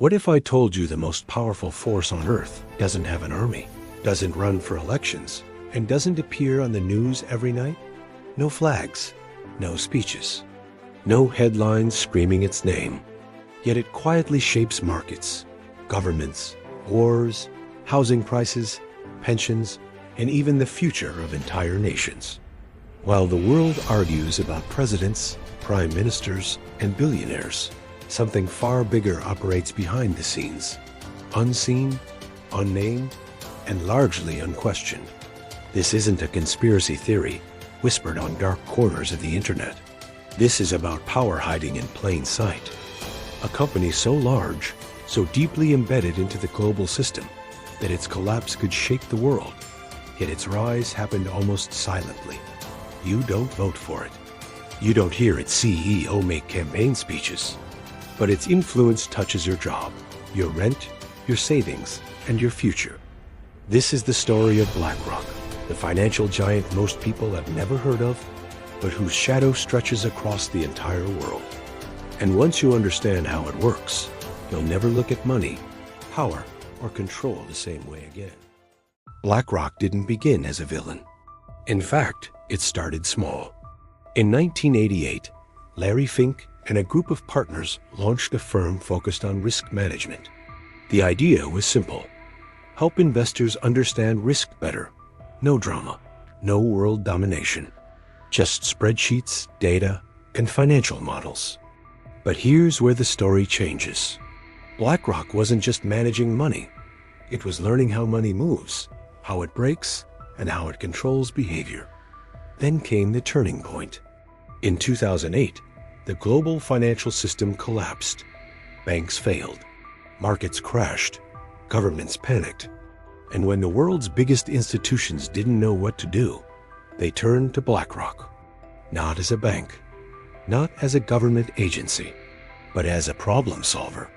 What if I told you the most powerful force on Earth doesn't have an army, doesn't run for elections, and doesn't appear on the news every night? No flags, no speeches, no headlines screaming its name. Yet it quietly shapes markets, governments, wars, housing prices, pensions, and even the future of entire nations. While the world argues about presidents, prime ministers, and billionaires, something far bigger operates behind the scenes, unseen, unnamed, and largely unquestioned. This isn't a conspiracy theory whispered on dark corners of the internet. This is about power hiding in plain sight. A company so large, so deeply embedded into the global system, that its collapse could shake the world, yet its rise happened almost silently. You don't vote for it. You don't hear its CEO make campaign speeches. But its influence touches your job, your rent, your savings, and your future. This is the story of BlackRock, the financial giant most people have never heard of, but whose shadow stretches across the entire world. And once you understand how it works, you'll never look at money, power, or control the same way again. BlackRock didn't begin as a villain. In fact, it started small. In 1988, Larry Fink and a group of partners launched a firm focused on risk management. The idea was simple: help investors understand risk better. No drama, no world domination, just spreadsheets, data, and financial models. But here's where the story changes. BlackRock wasn't just managing money. It was learning how money moves, how it breaks, and how it controls behavior. Then came the turning point. In 2008, the global financial system collapsed. Banks failed. Markets crashed. Governments panicked. And when the world's biggest institutions didn't know what to do, they turned to BlackRock. Not as a bank, not as a government agency, but as a problem solver.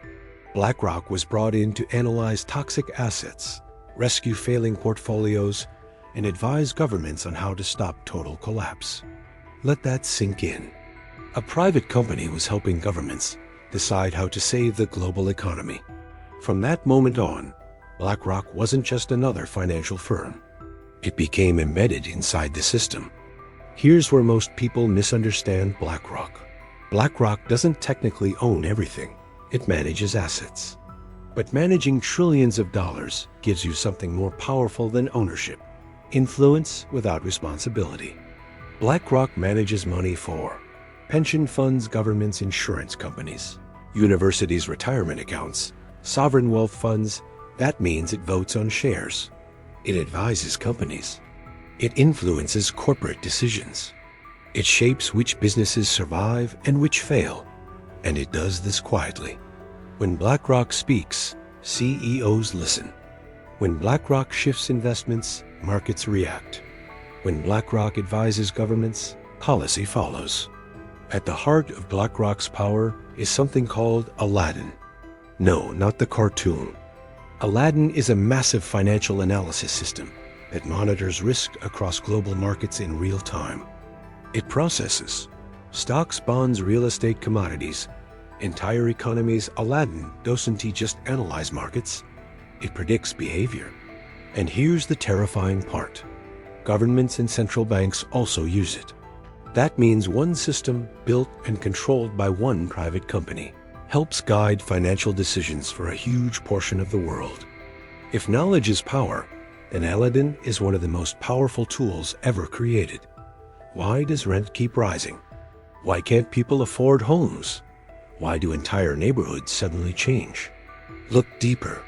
BlackRock was brought in to analyze toxic assets, rescue failing portfolios, and advise governments on how to stop total collapse. Let that sink in. A private company was helping governments decide how to save the global economy. From that moment on, BlackRock wasn't just another financial firm. It became embedded inside the system. Here's where most people misunderstand BlackRock. BlackRock doesn't technically own everything. It manages assets. But managing trillions of dollars gives you something more powerful than ownership: influence without responsibility. BlackRock manages money for pension funds, governments, insurance companies, universities' retirement accounts, sovereign wealth funds. That means it votes on shares. It advises companies. It influences corporate decisions. It shapes which businesses survive and which fail. And it does this quietly. When BlackRock speaks, CEOs listen. When BlackRock shifts investments, markets react. When BlackRock advises governments, policy follows. At the heart of BlackRock's power is something called Aladdin. No, not the cartoon. Aladdin is a massive financial analysis system that monitors risk across global markets in real time. It processes stocks, bonds, real estate, commodities, entire economies. Aladdin doesn't just analyze markets, it predicts behavior. And here's the terrifying part. Governments and central banks also use it. That means one system, built and controlled by one private company, helps guide financial decisions for a huge portion of the world. If knowledge is power, then Aladdin is one of the most powerful tools ever created. Why does rent keep rising? Why can't people afford homes? Why do entire neighborhoods suddenly change? Look deeper.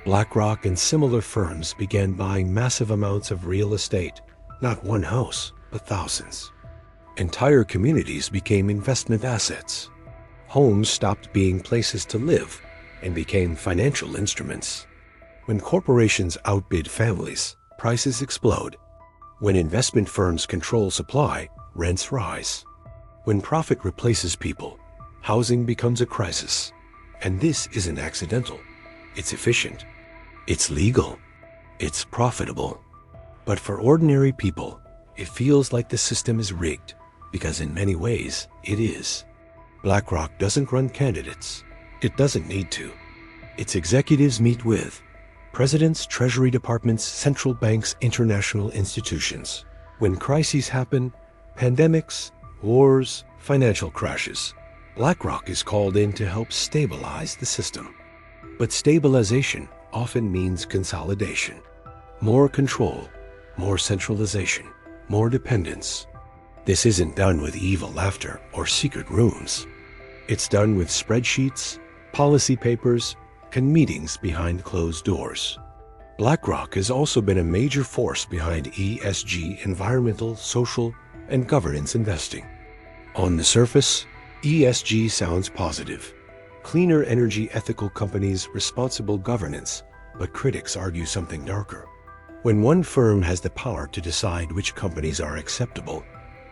BlackRock and similar firms began buying massive amounts of real estate, not one house, but thousands. Entire communities became investment assets. Homes stopped being places to live and became financial instruments. When corporations outbid families, prices explode. When investment firms control supply, rents rise. When profit replaces people, housing becomes a crisis. And this isn't accidental. It's efficient. It's legal. It's profitable. But for ordinary people, it feels like the system is rigged, because in many ways, it is. BlackRock doesn't run candidates. It doesn't need to. Its executives meet with presidents, treasury departments, central banks, international institutions. When crises happen, pandemics, wars, financial crashes, BlackRock is called in to help stabilize the system. But stabilization often means consolidation. More control, more centralization, more dependence. This isn't done with evil laughter or secret rooms. It's done with spreadsheets, policy papers, and meetings behind closed doors. BlackRock has also been a major force behind ESG, environmental, social, and governance investing. On the surface, ESG sounds positive. Cleaner energy, ethical companies, responsible governance, but critics argue something darker. When one firm has the power to decide which companies are acceptable,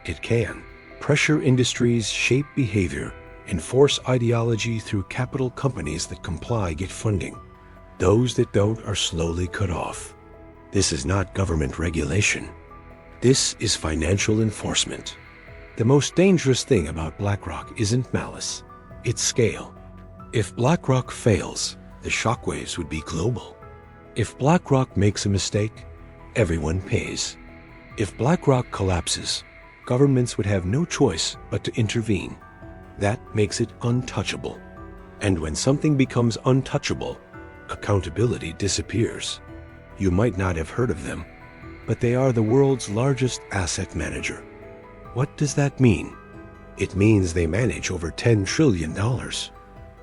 it can pressure industries, shape behavior, enforce ideology through capital. Companies that comply get funding. Those that don't are slowly cut off. This is not government regulation. This is financial enforcement. The most dangerous thing about BlackRock isn't malice, it's scale. If BlackRock fails, the shockwaves would be global. If BlackRock makes a mistake, everyone pays. If BlackRock collapses, governments would have no choice but to intervene. That makes it untouchable. And when something becomes untouchable, accountability disappears. You might not have heard of them, but they are the world's largest asset manager. What does that mean? It means they manage over $10 trillion.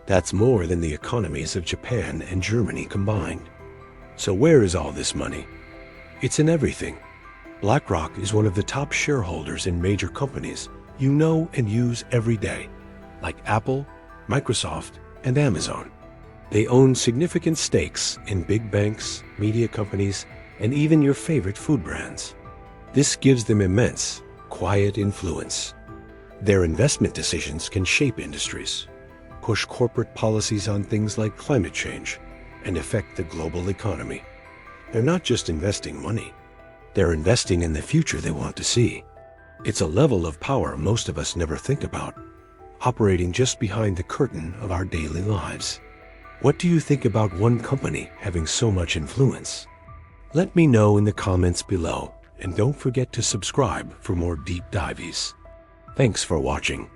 That's more than the economies of Japan and Germany combined. So where is all this money? It's in everything. BlackRock is one of the top shareholders in major companies you know and use every day, like Apple, Microsoft, and Amazon. They own significant stakes in big banks, media companies, and even your favorite food brands. This gives them immense, quiet influence. Their investment decisions can shape industries, push corporate policies on things like climate change, and affect the global economy. They're not just investing money. They're investing in the future they want to see. It's a level of power most of us never think about, operating just behind the curtain of our daily lives. What do you think about one company having so much influence? Let me know in the comments below, and don't forget to subscribe for more deep dives. Thanks for watching.